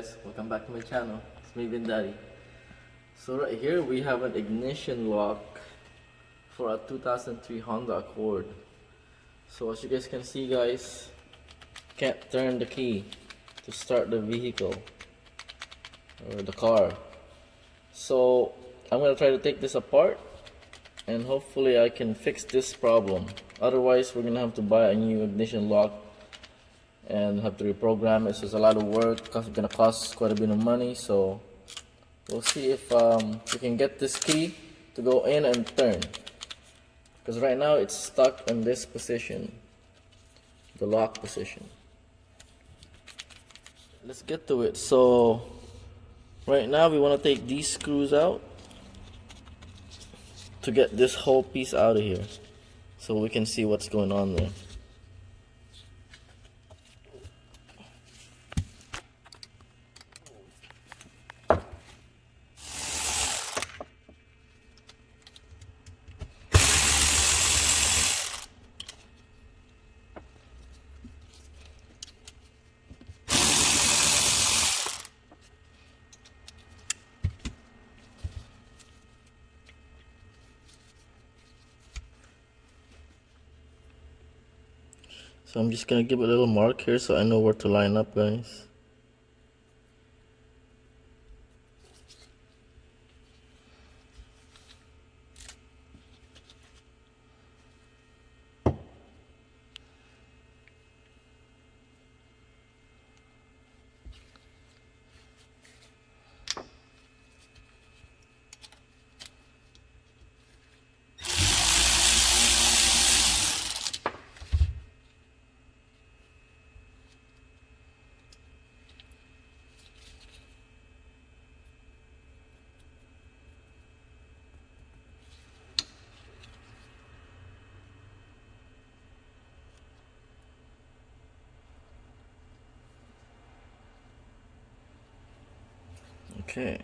guys, welcome back to my channel. It's me, Vin Daddy. So right here we have an ignition lock for a 2003 Honda Accord. So as you guys can see, guys, can't turn the key to start the vehicle or the car. So I'm gonna try to take this apart and hopefully I can fix this problem. Otherwise we're gonna have to buy a new ignition lock and have to reprogram it, so it's a lot of work. It's gonna cost quite a bit of money. So we'll see if we can get this key to go in and turn, because right now it's stuck in this position, the lock position. Let's get to it. So right now we want to take these screws out to get this whole piece out of here so we can see what's going on there. So I'm just gonna give a little mark here so I know where to line up, guys. Okay.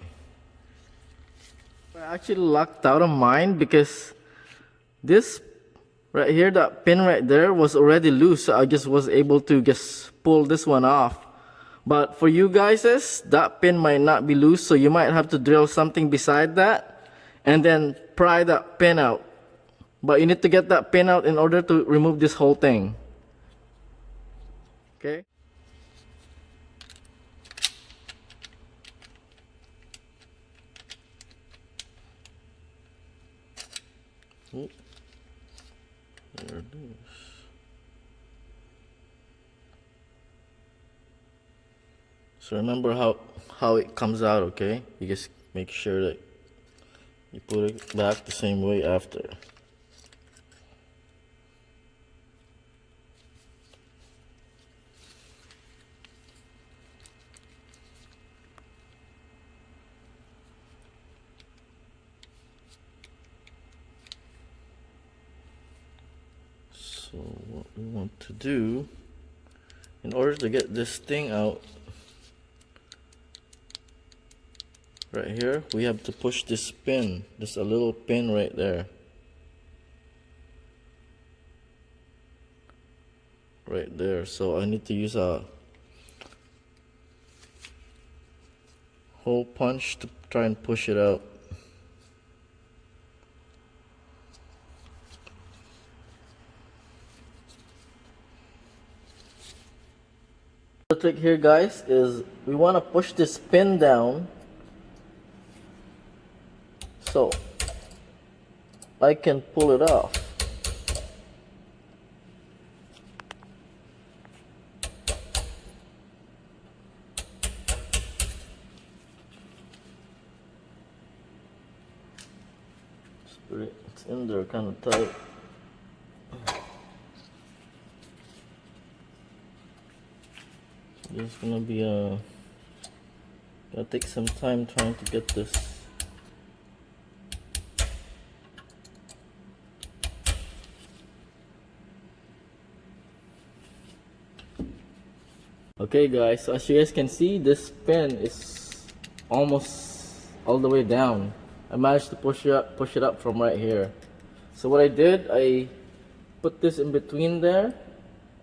I actually locked out of mine because this right here, that pin right there, was already loose. So I just was able to just pull this one off. But for you guys, that pin might not be loose, so you might have to drill something beside that and then pry that pin out. But you need to get that pin out in order to remove this whole thing. Okay? Oh, there it is. So remember how it comes out, okay? You just make sure that you put it back the same way after. So what we want to do, in order to get this thing out, right here, we have to push this pin. There's a little pin right there. Right there. So I need to use a hole punch to try and push it out. The trick here, guys, is we want to push this pin down so I can pull it off. It's in there kind of tight. There's gonna be gotta take some time trying to get this. Okay guys, so as you guys can see, this pin is almost all the way down. I managed to push it up from right here. So what I did, I put this in between there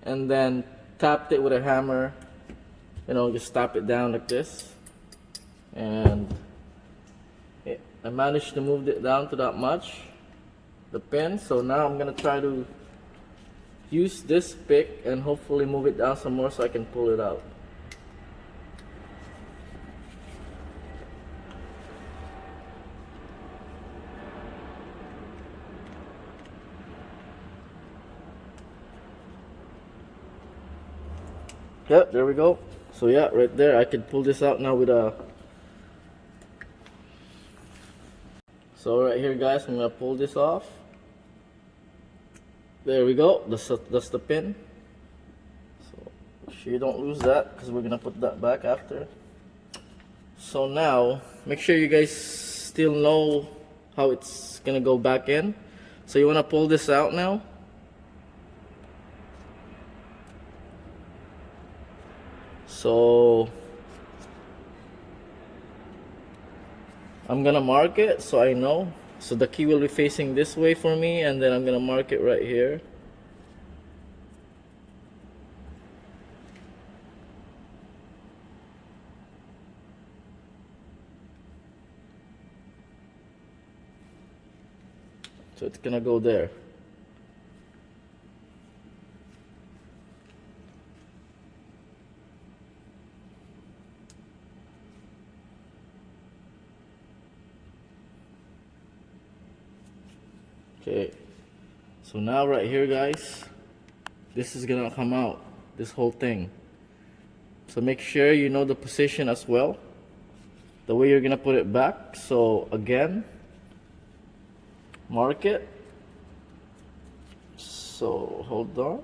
and then tapped it with a hammer you know, just tap it down like this, and I managed to move it down to that much, the pin. So now I'm gonna try to use this pick and hopefully move it down some more so I can pull it out. Yep, there we go. So yeah, right there, I can pull this out now with a. So right here, guys, I'm gonna pull this off. There we go. That's the pin. So make sure you don't lose that, because we're gonna put that back after. So now, make sure you guys still know how it's gonna go back in. So you wanna pull this out now. So I'm gonna mark it so I know. So the key will be facing this way for me, and then I'm gonna mark it right here. So it's gonna go there. Okay, so now right here, guys, this is gonna come out, this whole thing. So make sure you know the position as well, the way you're gonna put it back. So again, mark it. So hold on.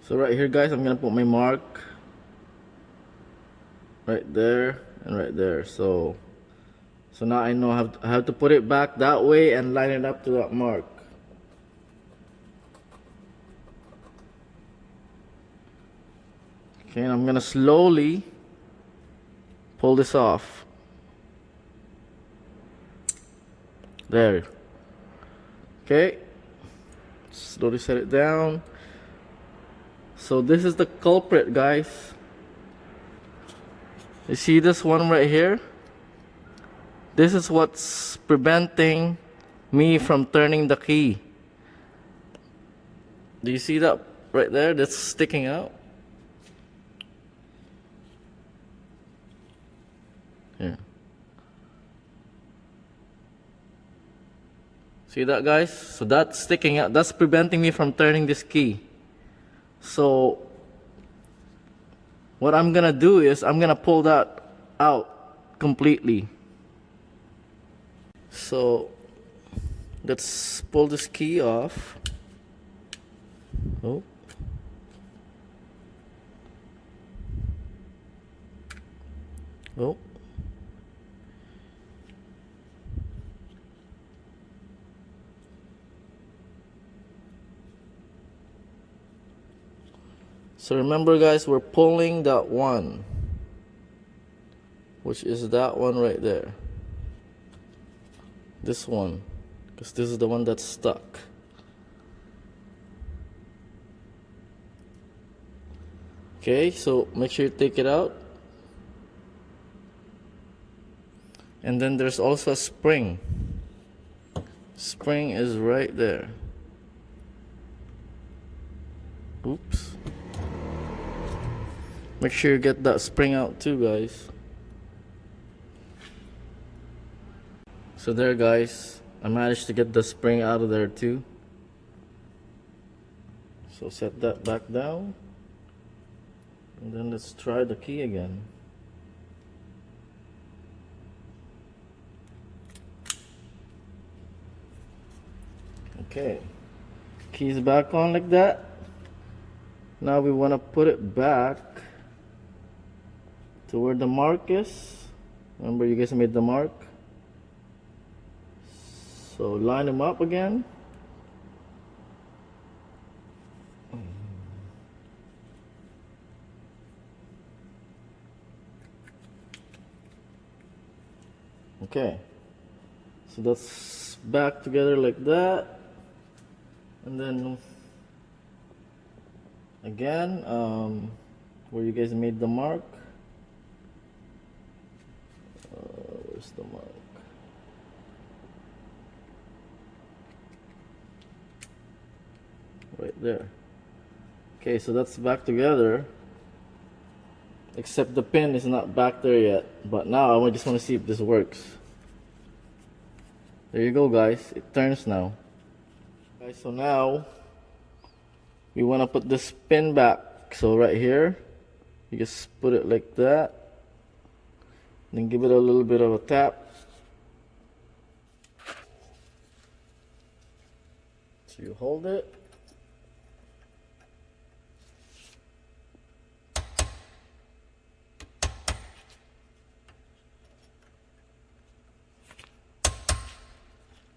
So right here, guys, I'm gonna put my mark right there and right there. So now I know I have to put it back that way and line it up to that mark. Okay, and I'm gonna slowly pull this off. There. Okay. Slowly set it down. So this is the culprit, guys. You see this one right here? This is what's preventing me from turning the key. Do you see that right there? That's sticking out. Here. See that, guys? So that's sticking out. That's preventing me from turning this key. So what I'm gonna do is I'm gonna pull that out completely. So let's pull this key off. Oh. Oh. So remember, guys, we're pulling that one, which is that one right there. This one, because this is the one that's stuck. Okay, so make sure you take it out. And then there's also a spring. Spring is right there. Oops. Make sure you get that spring out too, guys. So there, guys, I managed to get the spring out of there too. So set that back down, and then let's try the key again. Okay, key's back on like that. Now we want to put it back to where the mark is. Remember, you guys made the mark. So line them up again. Okay, so that's back together like that, and then again, where you guys made the mark. Where's the mark? Right there. Okay, so that's back together, except the pin is not back there yet. But now I just want to see if this works. There you go, guys. It turns now. Okay, so now we want to put this pin back. So right here, you just put it like that, then give it a little bit of a tap. So you hold it.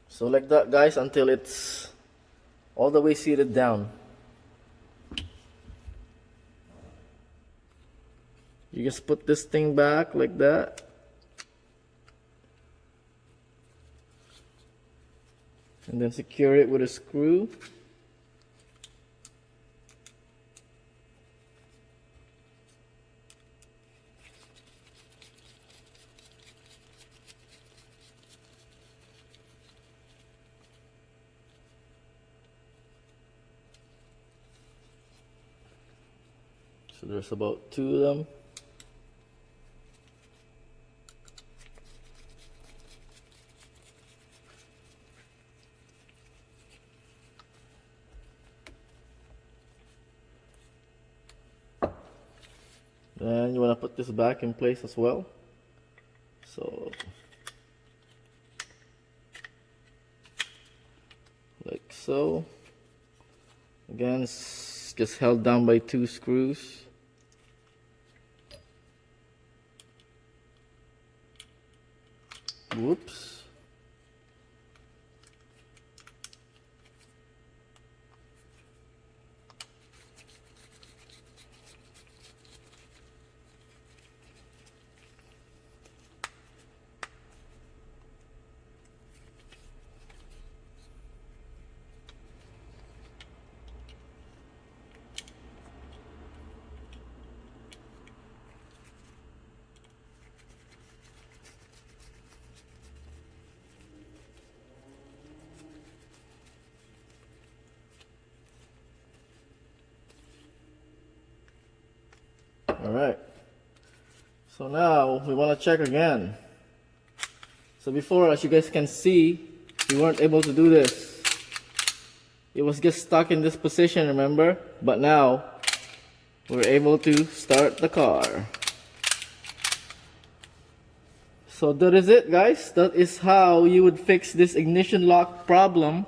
So like that, guys, until it's all the way seated down. You just put this thing back like that. And then secure it with a screw. So there's about 2 of them. Then you want to put this back in place as well. So like so. Again, it's just held down by 2 screws. Whoops. Alright, so now we want to check again. So before, as you guys can see, we weren't able to do this. It was just stuck in this position, remember? But now, we're able to start the car. So that is it, guys. That is how you would fix this ignition lock problem.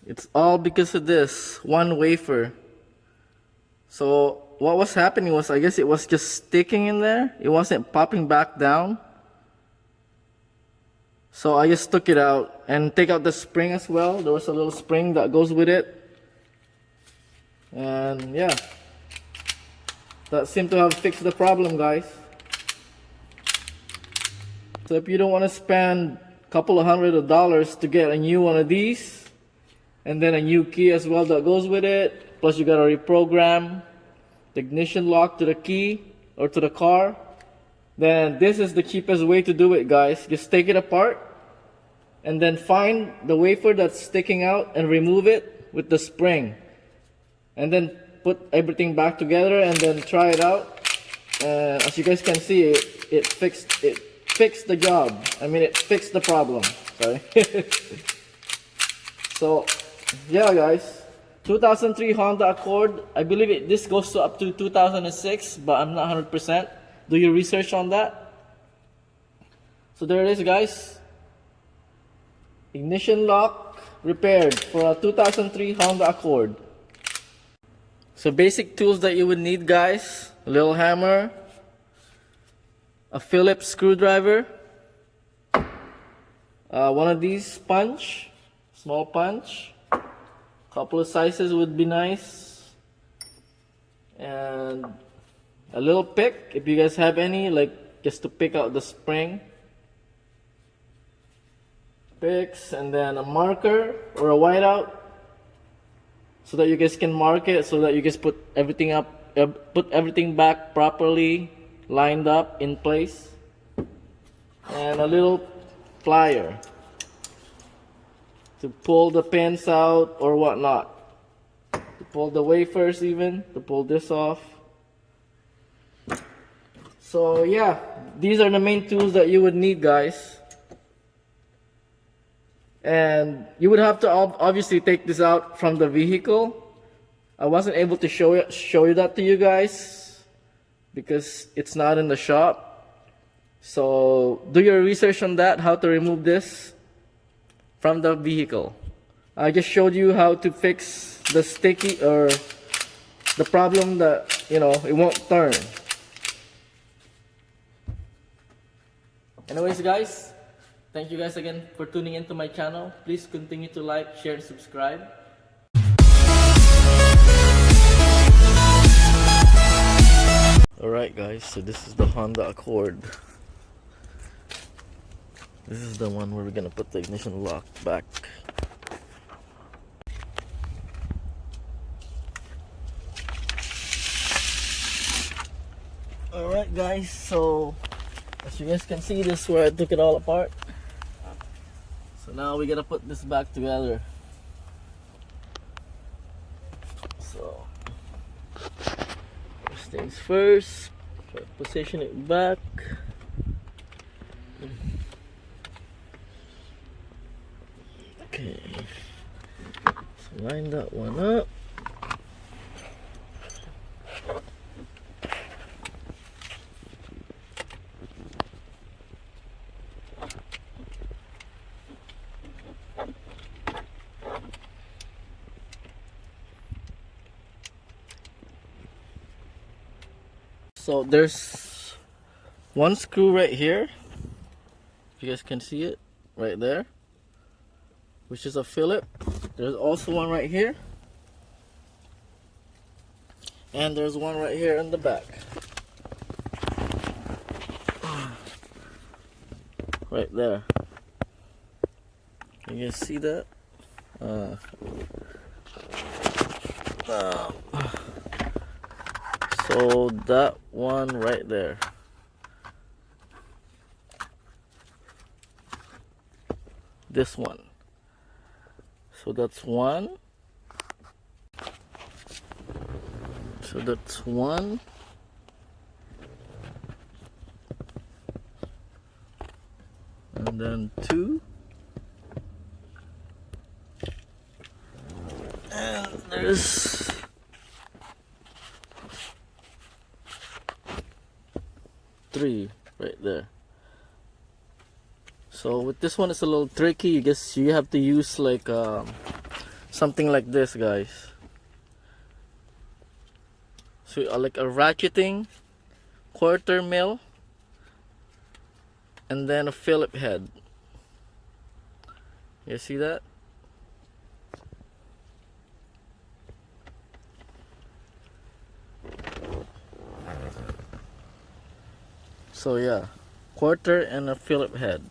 It's all because of this one wafer. So what was happening was, I guess it was just sticking in there. It wasn't popping back down. So I just took it out and take out the spring as well. There was a little spring that goes with it. And yeah, that seemed to have fixed the problem, guys. So if you don't want to spend a couple of $100s to get a new one of these, and then a new key as well that goes with it, plus you gotta reprogram the ignition lock to the key or to the car, then this is the cheapest way to do it, guys. Just take it apart and then find the wafer that's sticking out and remove it with the spring, and then put everything back together and then try it out. And as you guys can see, it fixed the job. I mean, it fixed the problem. Sorry. So yeah, guys, 2003 Honda Accord. I believe this goes to up to 2006, but I'm not 100%. Do your research on that. So there it is, guys. Ignition lock repaired for a 2003 Honda Accord. So basic tools that you would need, guys: a little hammer, a Phillips screwdriver, one of these small punch. Couple of sizes would be nice, and a little pick if you guys have any, like just to pick out the spring. Picks, and then a marker or a whiteout, so that you guys can mark it, so that you guys put everything up, put everything back properly, lined up in place, and a little plier to pull the pins out or whatnot, to pull the wafers, even to pull this off. So yeah, these are the main tools that you would need, guys. And you would have to obviously take this out from the vehicle. I wasn't able to show you that to you guys because it's not in the shop. So do your research on that, how to remove this from the vehicle. I just showed you how to fix the sticky, or the problem that, you know, it won't turn. Anyways, guys, thank you guys again for tuning into my channel. Please continue to like, share, and subscribe. Alright guys, so this is the Honda Accord. This is the one where we're gonna put the ignition lock back. Alright guys, so as you guys can see, this is where I took it all apart. So now we gotta put this back together. So first things first, position it back. Okay, so line that one up. So there's one screw right here, if you guys can see it right there, which is a Philip. There's also one right here, and there's one right here in the back, right there. Can you guys see that? So that one right there. This one. So that's one. So that's one. And then two. And there's three right there. So with this one, it's a little tricky. I guess you have to use like something like this, guys. So like a ratcheting quarter mil, and then a Phillip head. You see that? So yeah, quarter and a Phillip head.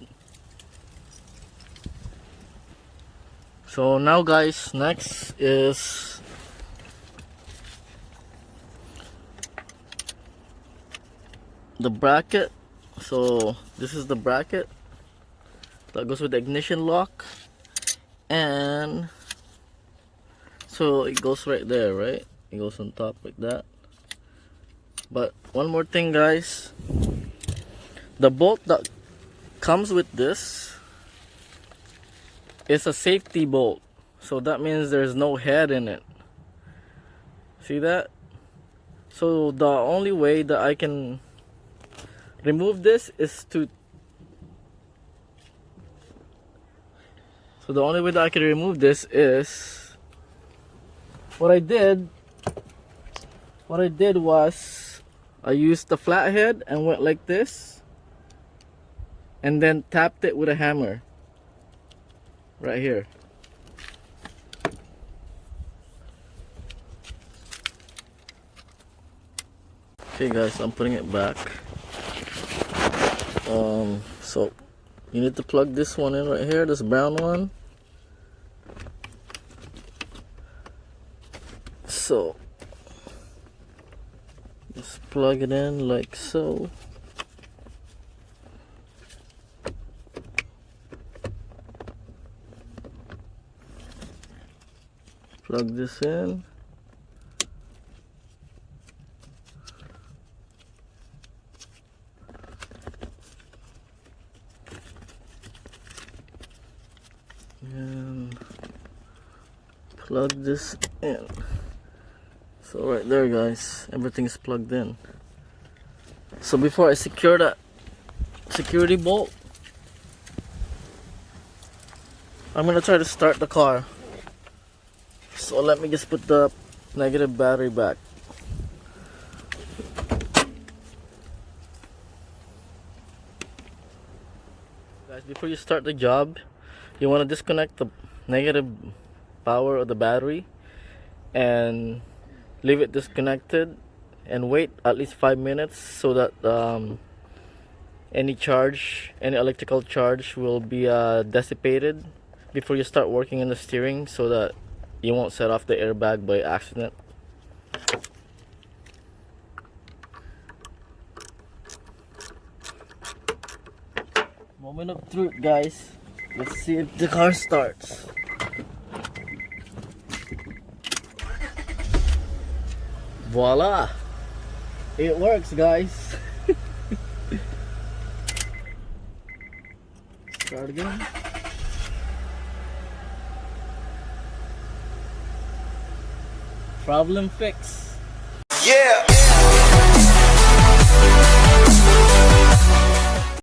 So now guys, next is the bracket. So this is the bracket that goes with the ignition lock, and so it goes right there, right? It goes on top like that. But one more thing, guys, the bolt that comes with this is a safety bolt, so that means there's no head in it. See that? So the only way that I can remove this is to what I did was I used the flathead and went like this, and then tapped it with a hammer right here. Okay guys, I'm putting it back. So you need to plug this one in right here, this brown one. So just plug it in like so. Plug this in. And plug this in. So right there guys, everything is plugged in. So before I secure that security bolt, I'm gonna try to start the car. So let me just put the negative battery back. Guys, before you start the job, you want to disconnect the negative power of the battery and leave it disconnected and wait at least 5 minutes so that any electrical charge will be dissipated before you start working in the steering, so that you won't set off the airbag by accident. Moment of truth guys, let's see if the car starts. Voila, it works guys. Start again. Problem fixed.